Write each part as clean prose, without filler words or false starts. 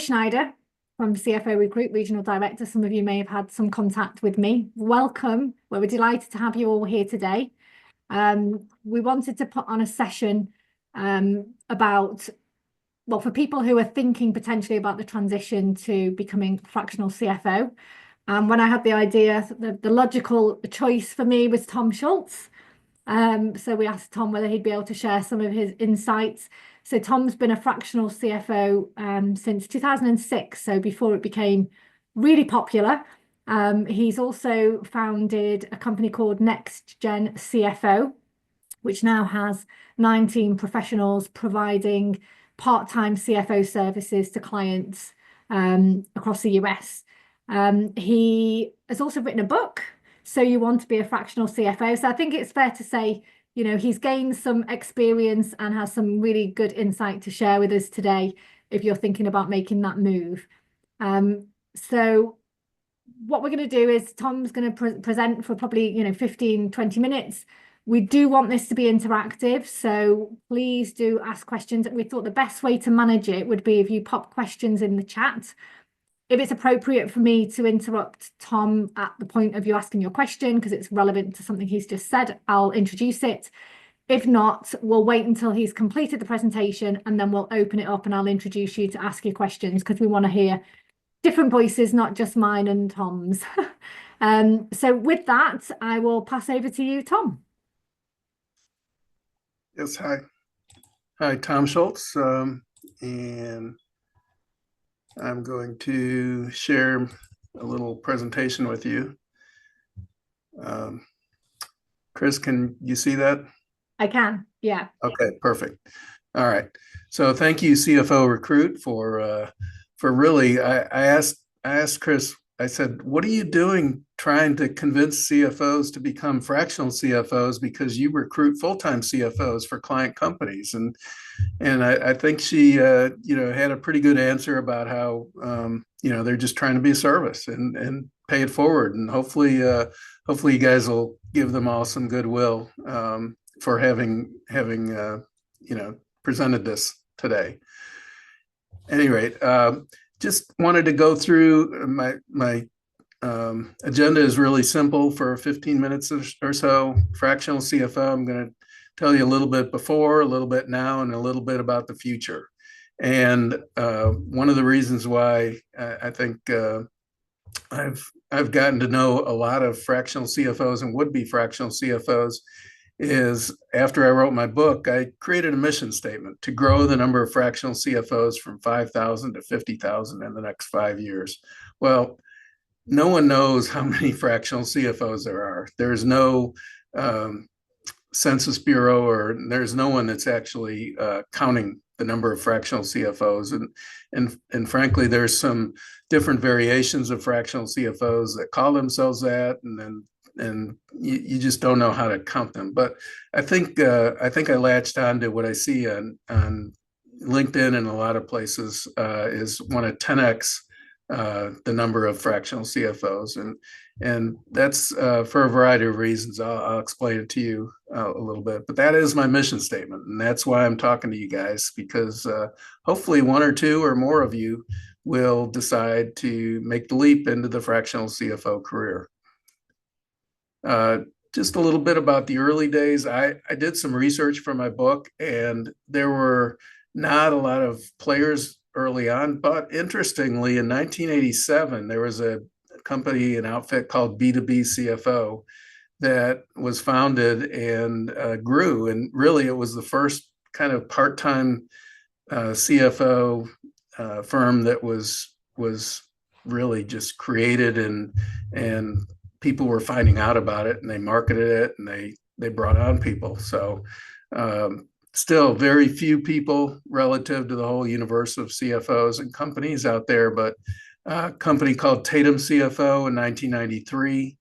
Schneider from CFO Recruit, Regional Director. Some of you may have had some contact with me. Welcome. We're delighted to have you all here today. We wanted to put on a session about, well, for people who are thinking potentially about the transition to becoming fractional CFO. When I had the idea, the logical choice for me was Tom Schultz. So we asked Tom whether he'd be able to share some of his insights. So Tom's been a fractional CFO since 2006, so before it became really popular. He's also founded a company called NextGen CFO, which now has 19 professionals providing part-time CFO services to clients across the US. He has also written a book, So You Want to Be a Fractional CFO. So I think it's fair to say, you know, he's gained some experience and has some really good insight to share with us today if you're thinking about making that move. So what we're going to do is Tom's going to present for probably, 15, 20 minutes. We do want this to be interactive, so please do ask questions. We thought the best way to manage it would be if you pop questions in the chat. If it's appropriate for me to interrupt Tom at the point of you asking your question, because it's relevant to something he's just said, I'll introduce it. If not, we'll wait until he's completed the presentation and then we'll open it up and I'll introduce you to ask your questions, because we want to hear different voices, not just mine and Tom's. So with that, I will pass over to you, Tom. Yes, hi. Hi, Tom Schultz. And I'm going to share a little presentation with you. Chris, can you see that? I can, yeah. Okay, perfect. All right. So thank you, CFO Recruit, for really, I asked Chris, I said, what are you doing trying to convince CFOs to become fractional CFOs, because you recruit full-time CFOs for client companies? And I think she, had a pretty good answer about how, they're just trying to be a service and pay it forward. And hopefully you guys will give them all some goodwill for having presented this today. At any rate, just wanted to go through my agenda is really simple for 15 minutes or so. Fractional CFO, I'm going to tell you a little bit before, a little bit now, and a little bit about the future. And one of the reasons why I think I've gotten to know a lot of fractional CFOs and would-be fractional CFOs is after I wrote my book, I created a mission statement to grow the number of fractional CFOs from 5,000 to 50,000 in the next 5 years. Well, no one knows how many fractional CFOs there are. There's no Census Bureau, or there's no one that's actually counting the number of fractional CFOs. And frankly, there's some different variations of fractional CFOs that call themselves that, and you just don't know how to count them. But I think I latched on to what I see on LinkedIn and a lot of places is want to 10x the number of fractional CFOs, and that's for a variety of reasons. I'll explain it to you a little bit, but that is my mission statement, and that's why I'm talking to you guys, because hopefully one or two or more of you will decide to make the leap into the fractional CFO career. Just a little bit about the early days. I did some research for my book, and there were not a lot of players early on, but interestingly, in 1987, there was a company, an outfit called B2B CFO that was founded and grew. And really, it was the first kind of part-time CFO firm that was really just created, and people were finding out about it, and they marketed it, and they brought on people. So still very few people relative to the whole universe of CFOs and companies out there, but a company called Tatum CFO in 1993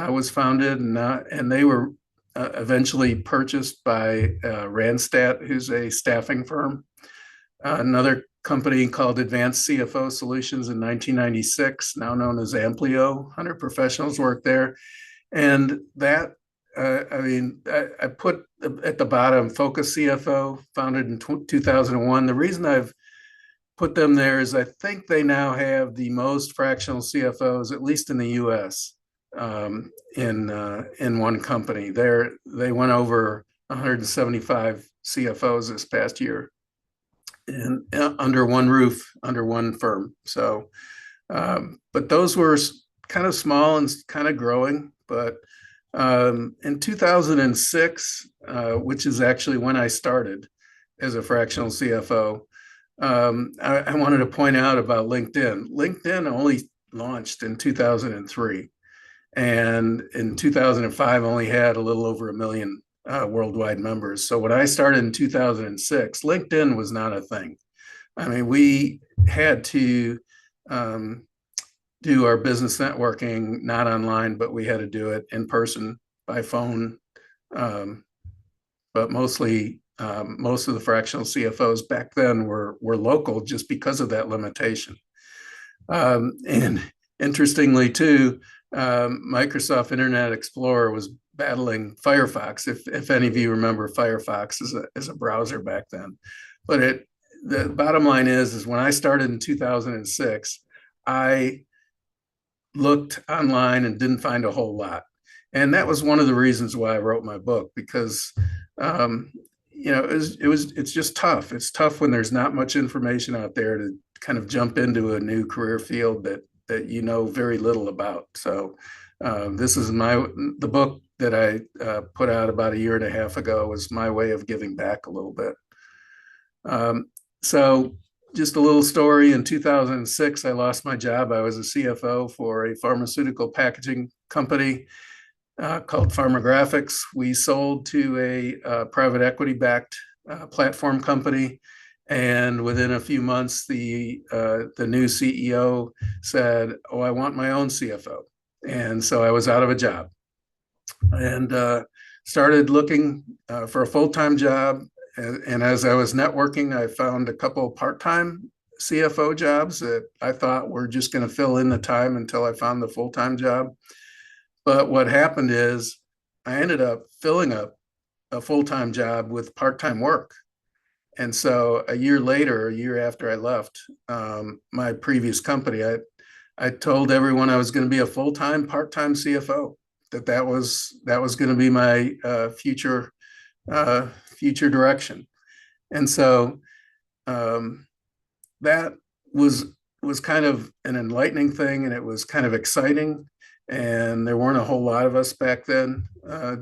was founded, and they were eventually purchased by Randstad, who's a staffing firm. Another company called Advanced CFO Solutions in 1996, now known as Amplio. 100 professionals work there. And that, I put at the bottom Focus CFO, founded in 2001. The reason I've put them there is I think they now have the most fractional CFOs, at least in the U.S., in one company. They went over 175 CFOs this past year, and under one roof, under one firm. So, but those were kind of small and kind of growing. But in 2006, which is actually when I started as a fractional CFO, I wanted to point out about LinkedIn. LinkedIn only launched in 2003, and in 2005 only had a little over 1 million worldwide members. So when I started in 2006, LinkedIn was not a thing. I mean, we had to do our business networking not online, but we had to do it in person by phone. But mostly, most of the fractional CFOs back then were local just because of that limitation. And interestingly, too, Microsoft Internet Explorer was battling Firefox. If any of you remember Firefox as a browser back then, but the bottom line is when I started in 2006, I looked online and didn't find a whole lot, and that was one of the reasons why I wrote my book, because it's just tough. It's tough when there's not much information out there to kind of jump into a new career field that you know very little about. So this is the book that I put out about 1.5 years ago was my way of giving back a little bit. So just a little story. In 2006, I lost my job. I was a CFO for a pharmaceutical packaging company called Pharmagraphics. We sold to a private equity-backed platform company. And within a few months, the new CEO said, "Oh, I want my own CFO." And so I was out of a job and started looking for a full-time job. And as I was networking, I found a couple of part-time CFO jobs that I thought were just going to fill in the time until I found the full-time job. But what happened is I ended up filling up a full-time job with part-time work. And so a year after I left my previous company, I told everyone I was going to be a full-time, part-time CFO, that was going to be my future direction. And so that was kind of an enlightening thing, and it was kind of exciting. And there weren't a whole lot of us back then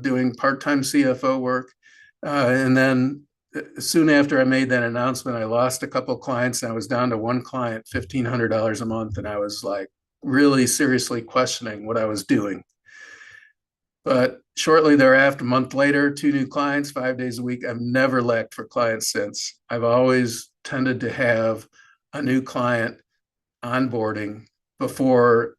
doing part-time CFO work. And then soon after I made that announcement, I lost a couple of clients, and I was down to one client, $1,500 a month. And I was like really seriously questioning what I was doing. But shortly thereafter, a month later, 2 new clients, 5 days a week. I've never lacked for clients since. I've always tended to have a new client onboarding before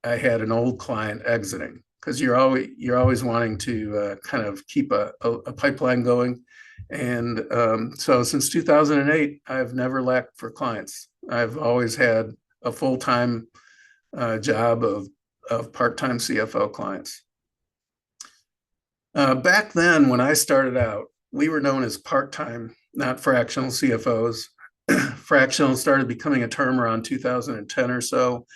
I had an old client exiting, because you're always wanting to kind of keep a pipeline going. And so since 2008, I've never lacked for clients. I've always had a full-time job of part-time CFO clients. Back then, when I started out, we were known as part-time, not fractional CFOs. Fractional started becoming a term around 2010 or so.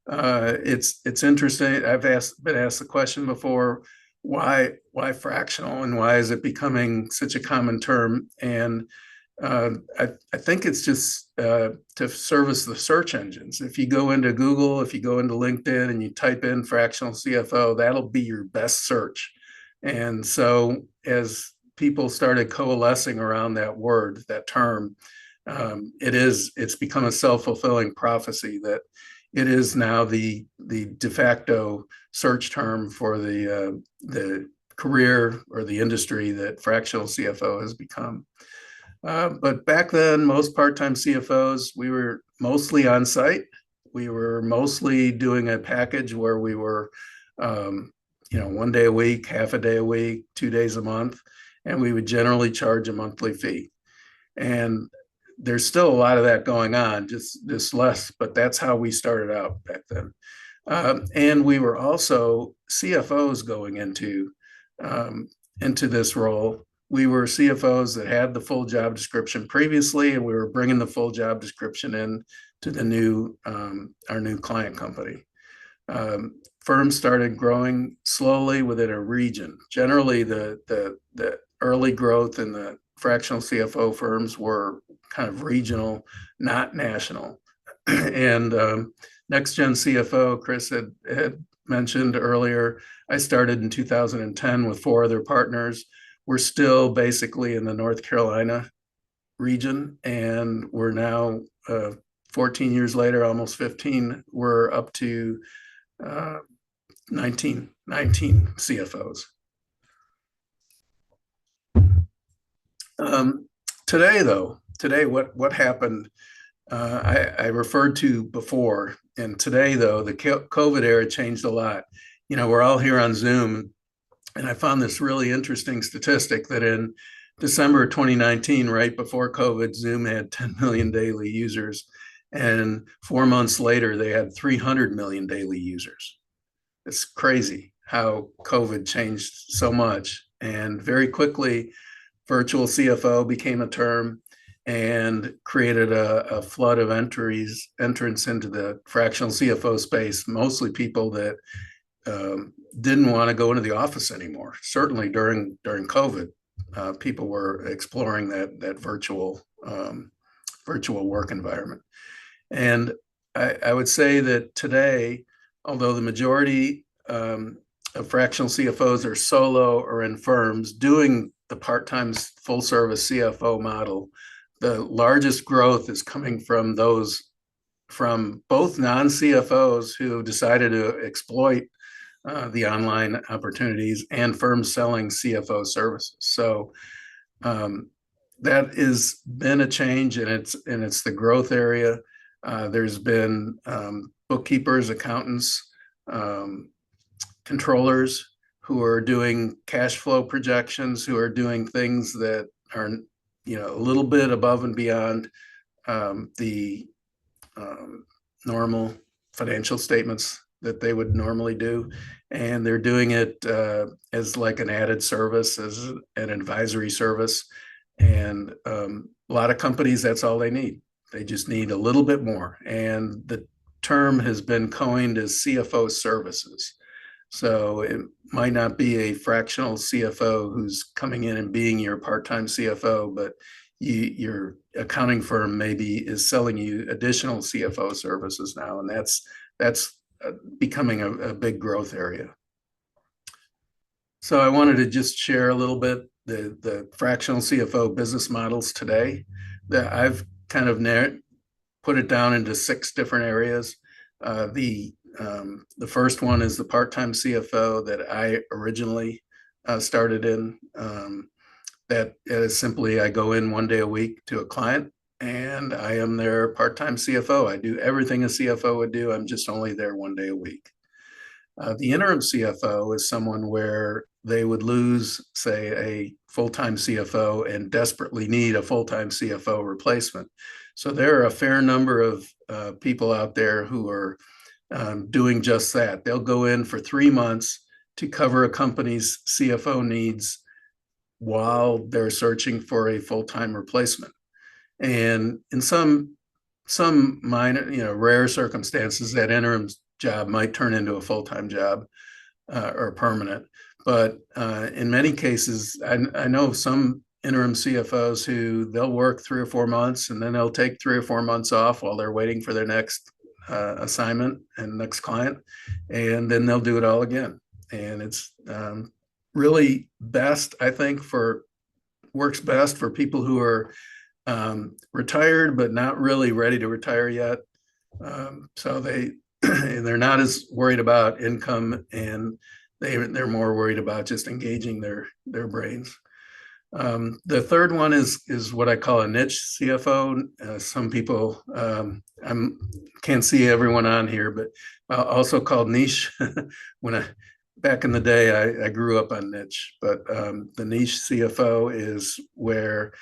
It's interesting. I've been asked the question before, why fractional, and why is it becoming such a common term? And I think it's just to service the search engines. If you go into Google, if you go into LinkedIn and you type in fractional CFO, that'll be your best search. And so as people started coalescing around that word, that term, it's become a self-fulfilling prophecy that it is now the de facto search term for the career or the industry that fractional CFO has become. But back then, most part-time CFOs, we were mostly on site. We were mostly doing a package where we were 1 day a week, half a day a week, 2 days a month, and we would generally charge a monthly fee. And there's still a lot of that going on, just less, but that's how we started out back then. And we were also CFOs going into this role we were CFOs that had the full job description previously, and we were bringing the full job description in to the new our new client company. Firms started growing slowly within a region. Generally, the early growth in the fractional CFO firms were kind of regional, not national. And NextGen CFO, Chris had mentioned earlier, I started in 2010 with 4 other partners. We're still basically in the North Carolina region, and we're now 14 years later, almost 15, we're up to 19 CFOs. Today, what happened, I referred to before, and today, though, the COVID era changed a lot. You know, we're all here on Zoom, and I found this really interesting statistic that in December 2019, right before COVID, Zoom had 10 million daily users, and 4 months later, they had 300 million daily users. It's crazy how COVID changed so much. And very quickly, virtual CFO became a term and created a flood of entrance into the fractional CFO space, mostly people that didn't want to go into the office anymore. Certainly during COVID, people were exploring that virtual work environment. And I would say that today, although the majority of fractional CFOs are solo or in firms doing the part-time full service CFO model, the largest growth is coming from both non-CFOs who decided to exploit the online opportunities and firms selling CFO services. So that has been a change, and it's the growth area. There's been bookkeepers, accountants, controllers who are doing cash flow projections, who are doing things that are, you know, a little bit above and beyond the normal financial statements that they would normally do. And they're doing it as like an added service, as an advisory service. And a lot of companies, that's all they need. They just need a little bit more. And the term has been coined as CFO services. So it might not be a fractional CFO who's coming in and being your part-time CFO, but your accounting firm maybe is selling you additional CFO services now, and that's becoming a big growth area. So I wanted to just share a little bit the fractional CFO business models today. That I've kind of put it down into 6 different areas. The first one is the part-time CFO that I originally started in. That is simply, I go in 1 day a week to a client, and I am their part-time CFO. I do everything a CFO would do. I'm just only there 1 day a week. The interim CFO is someone where they would lose, say, a full-time CFO and desperately need a full-time CFO replacement. So there are a fair number of people out there who are doing just that. They'll go in for 3 months to cover a company's CFO needs while they're searching for a full-time replacement. And in some minor, rare circumstances, that interim job might turn into a full-time job or permanent. But in many cases, I know of some interim CFOs who they'll work 3 or 4 months, and then they'll take 3 or 4 months off while they're waiting for their next assignment and next client, and then they'll do it all again. And it's really best, I think, works best for people who are retired but not really ready to retire yet. So they're not as worried about income, and they're more worried about just engaging their brains. The third one is what I call a niche CFO. Some people, I can't see everyone on here, but also called niche. Back in the day, I grew up on niche, but the niche CFO is where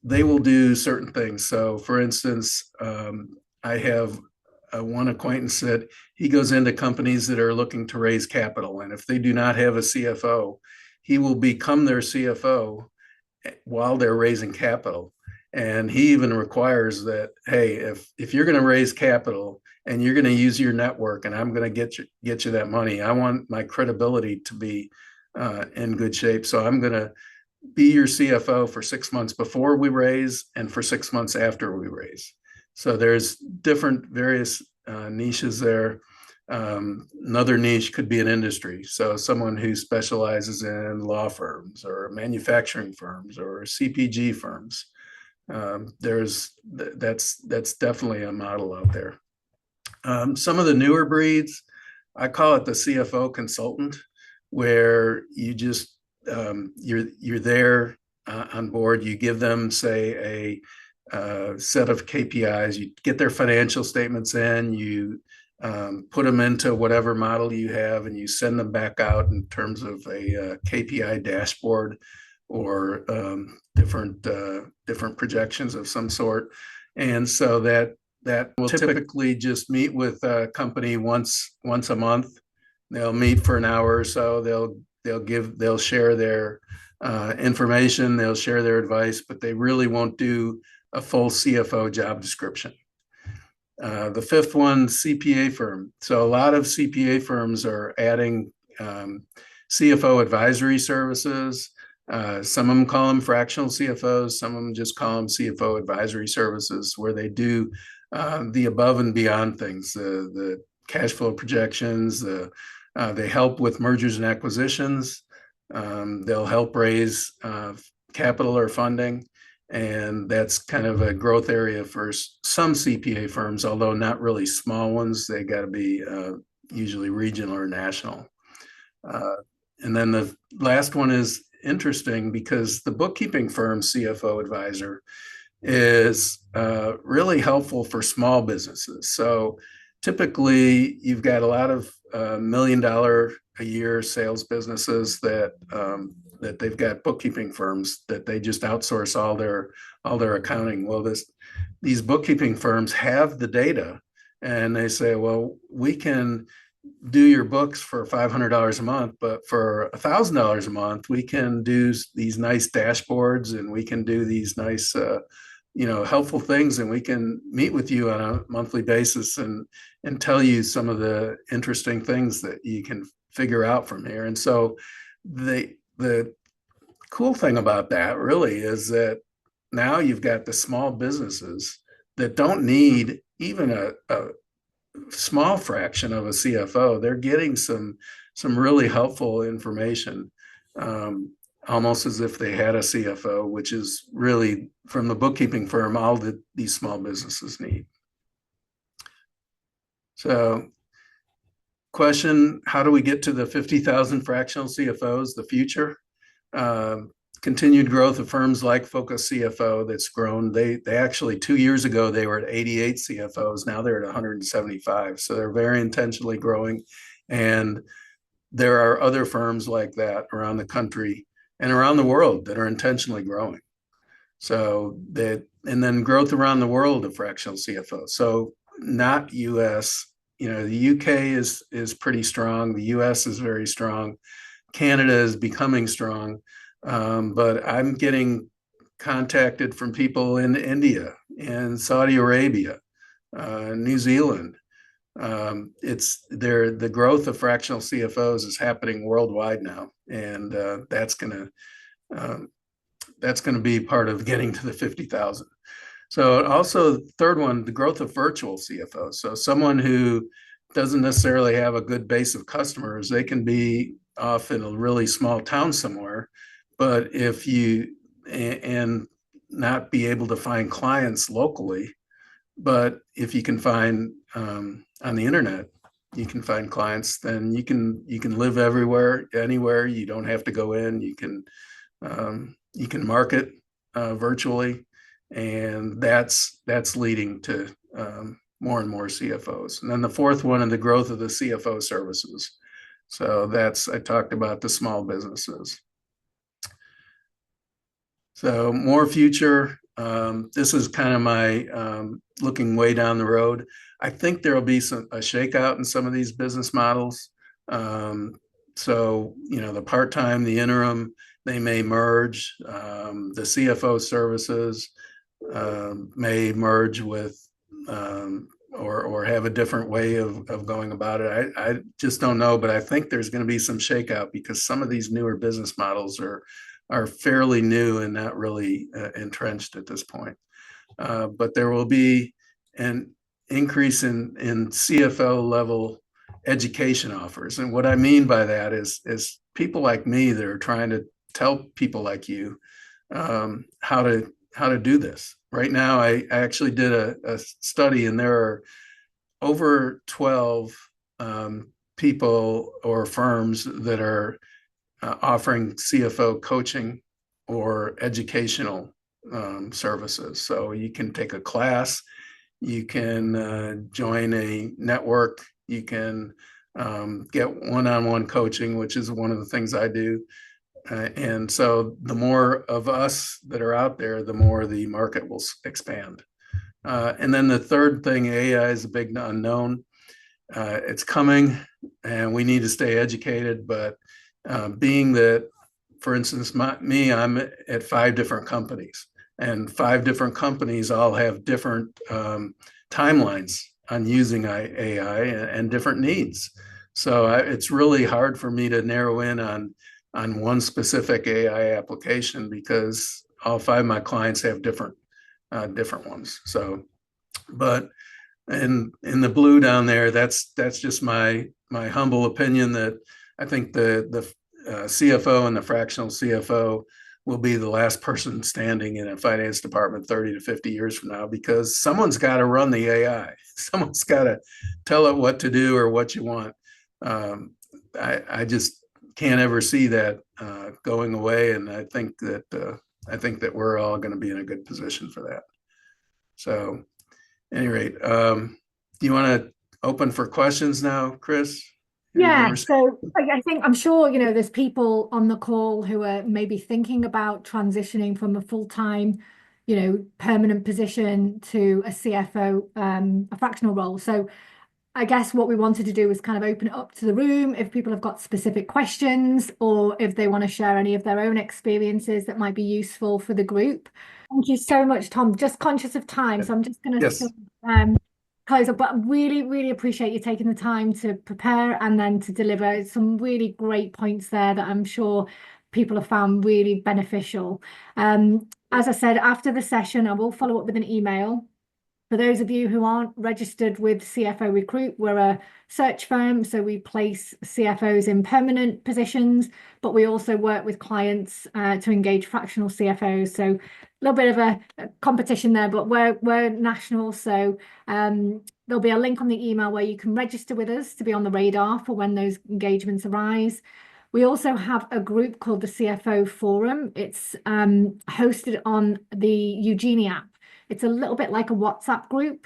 they will do certain things. So for instance, I have one acquaintance that he goes into companies that are looking to raise capital. And if they do not have a CFO, he will become their CFO while they're raising capital. And he even requires that, hey, if you're going to raise capital and you're going to use your network and I'm going to get you that money, I want my credibility to be in good shape. So I'm going to be your CFO for 6 months before we raise and for 6 months after we raise. So there's different various niches there. Another niche could be an industry. So someone who specializes in law firms or manufacturing firms or CPG firms. That's definitely a model out there. Some of the newer breeds, I call it the CFO consultant, where you just you're there on board. You give them, say, a set of KPIs. You get their financial statements in. You put them into whatever model you have, and you send them back out in terms of a KPI dashboard or different projections of some sort. And so that will typically just meet with a company once a month. They'll meet for an hour or so. They'll share their information. They'll share their advice, but they really won't do a full CFO job description. The fifth one, CPA firm. So a lot of CPA firms are adding CFO advisory services. Some of them call them fractional CFOs. Some of them just call them CFO advisory services, where they do the above and beyond things, the cash flow projections. They help with mergers and acquisitions. They'll help raise capital or funding. And that's kind of a growth area for some CPA firms, although not really small ones. They got to be usually regional or national. And then the last one is interesting because the bookkeeping firm CFO advisor is really helpful for small businesses. So typically you've got a lot of $1 million a year sales businesses that they've got bookkeeping firms that they just outsource all their accounting. Well, these bookkeeping firms have the data, and they say, well, we can do your books for $500 a month, but for $1,000 a month, we can do these nice dashboards, and we can do these nice, helpful things, and we can meet with you on a monthly basis and tell you some of the interesting things that you can figure out from here. And so the cool thing about that really is that now you've got the small businesses that don't need even a small fraction of a CFO. They're getting some really helpful information, almost as if they had a CFO, which is really, from the bookkeeping firm, all that these small businesses need. So, question, how do we get to the 50,000 fractional CFOs, the future? Continued growth of firms like Focus CFO that's grown. They actually 2 years ago, they were at 88 CFOs. Now they're at 175. So they're very intentionally growing. And there are other firms like that around the country and around the world that are intentionally growing. So and then growth around the world of fractional CFO. So not US, the UK is pretty strong. The US is very strong. Canada is becoming strong. But I'm getting contacted from people in India and Saudi Arabia, New Zealand. The growth of fractional CFOs is happening worldwide now, and that's going to be part of getting to the 50,000. So also, the third one, the growth of virtual CFOs. So someone who doesn't necessarily have a good base of customers, they can be off in a really small town somewhere. But and not be able to find clients locally, but if you can find on the internet, you can find clients, then you can live everywhere, anywhere. You don't have to go in. You can market virtually, and that's leading to more and more CFOs. And then the fourth one, and the growth of the CFO services. So I talked about the small businesses. So more future. This is kind of my looking way down the road. I think there will be a shakeout in some of these business models. So, the part-time, the interim, they may merge. The CFO services may merge with or have a different way of going about it. I just don't know, but I think there's going to be some shakeout because some of these newer business models are fairly new and not really entrenched at this point. But there will be an increase in CFO level education offers. And what I mean by that is people like me that are trying to tell people like you how to do this. Right now, I actually did a study, and there are over 12 people or firms that are offering CFO coaching or educational services. So you can take a class, you can join a network, you can get one-on-one coaching, which is one of the things I do. And so the more of us that are out there, the more the market will expand. And then the third thing, AI is a big unknown. It's coming and we need to stay educated, but being that, for instance, I'm at 5 different companies, and 5 different companies all have different timelines on using AI and different needs. So it's really hard for me to narrow in on one specific AI application because all 5 of my clients have different ones. So, but in the blue down there, that's just my humble opinion that I think the CFO and the fractional CFO will be the last person standing in a finance department 30 to 50 years from now, because someone's got to run the AI. Someone's got to tell it what to do or what you want. I just can't ever see that going away, and I think that we're all going to be in a good position for that. So, at any rate, do you want to open for questions now, Chris? Yeah, so I'm sure, there's people on the call who are maybe thinking about transitioning from a full-time, permanent position to a CFO, a fractional role. So I guess what we wanted to do was kind of open it up to the room if people have got specific questions or if they want to share any of their own experiences that might be useful for the group. Thank you so much, Tom. Just conscious of time, so I'm just going to close up, but really, really appreciate you taking the time to prepare and then to deliver some really great points there that I'm sure people have found really beneficial. As I said, after the session, I will follow up with an email. For those of you who aren't registered with CFO Recruit, we're a search firm, so we place CFOs in permanent positions, but we also work with clients to engage fractional CFOs. So a little bit of a competition there, but we're national. So there'll be a link on the email where you can register with us to be on the radar for when those engagements arise. We also have a group called the CFO Forum. It's hosted on the Eugenie app. It's a little bit like a WhatsApp group.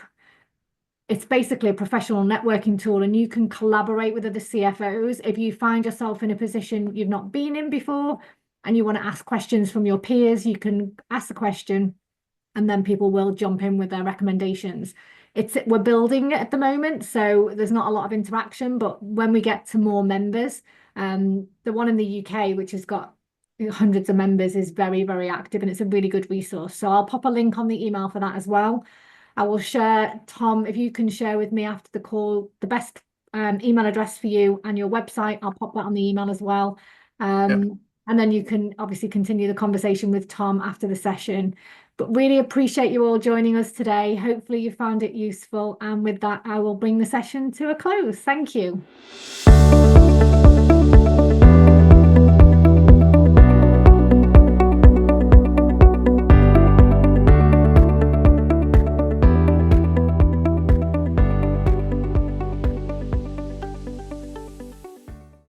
It's basically a professional networking tool, and you can collaborate with other CFOs. If you find yourself in a position you've not been in before and you want to ask questions from your peers, you can ask the question and then people will jump in with their recommendations. We're building it at the moment, so there's not a lot of interaction, but when we get to more members, the one in the UK, which has got hundreds of members, is very, very active, and it's a really good resource. So I'll pop a link on the email for that as well. I will share, Tom, if you can share with me after the call the best email address for you and your website, I'll pop that on the email as well. And then you can obviously continue the conversation with Tom after the session. But really appreciate you all joining us today. Hopefully you found it useful. And with that, I will bring the session to a close. Thank you.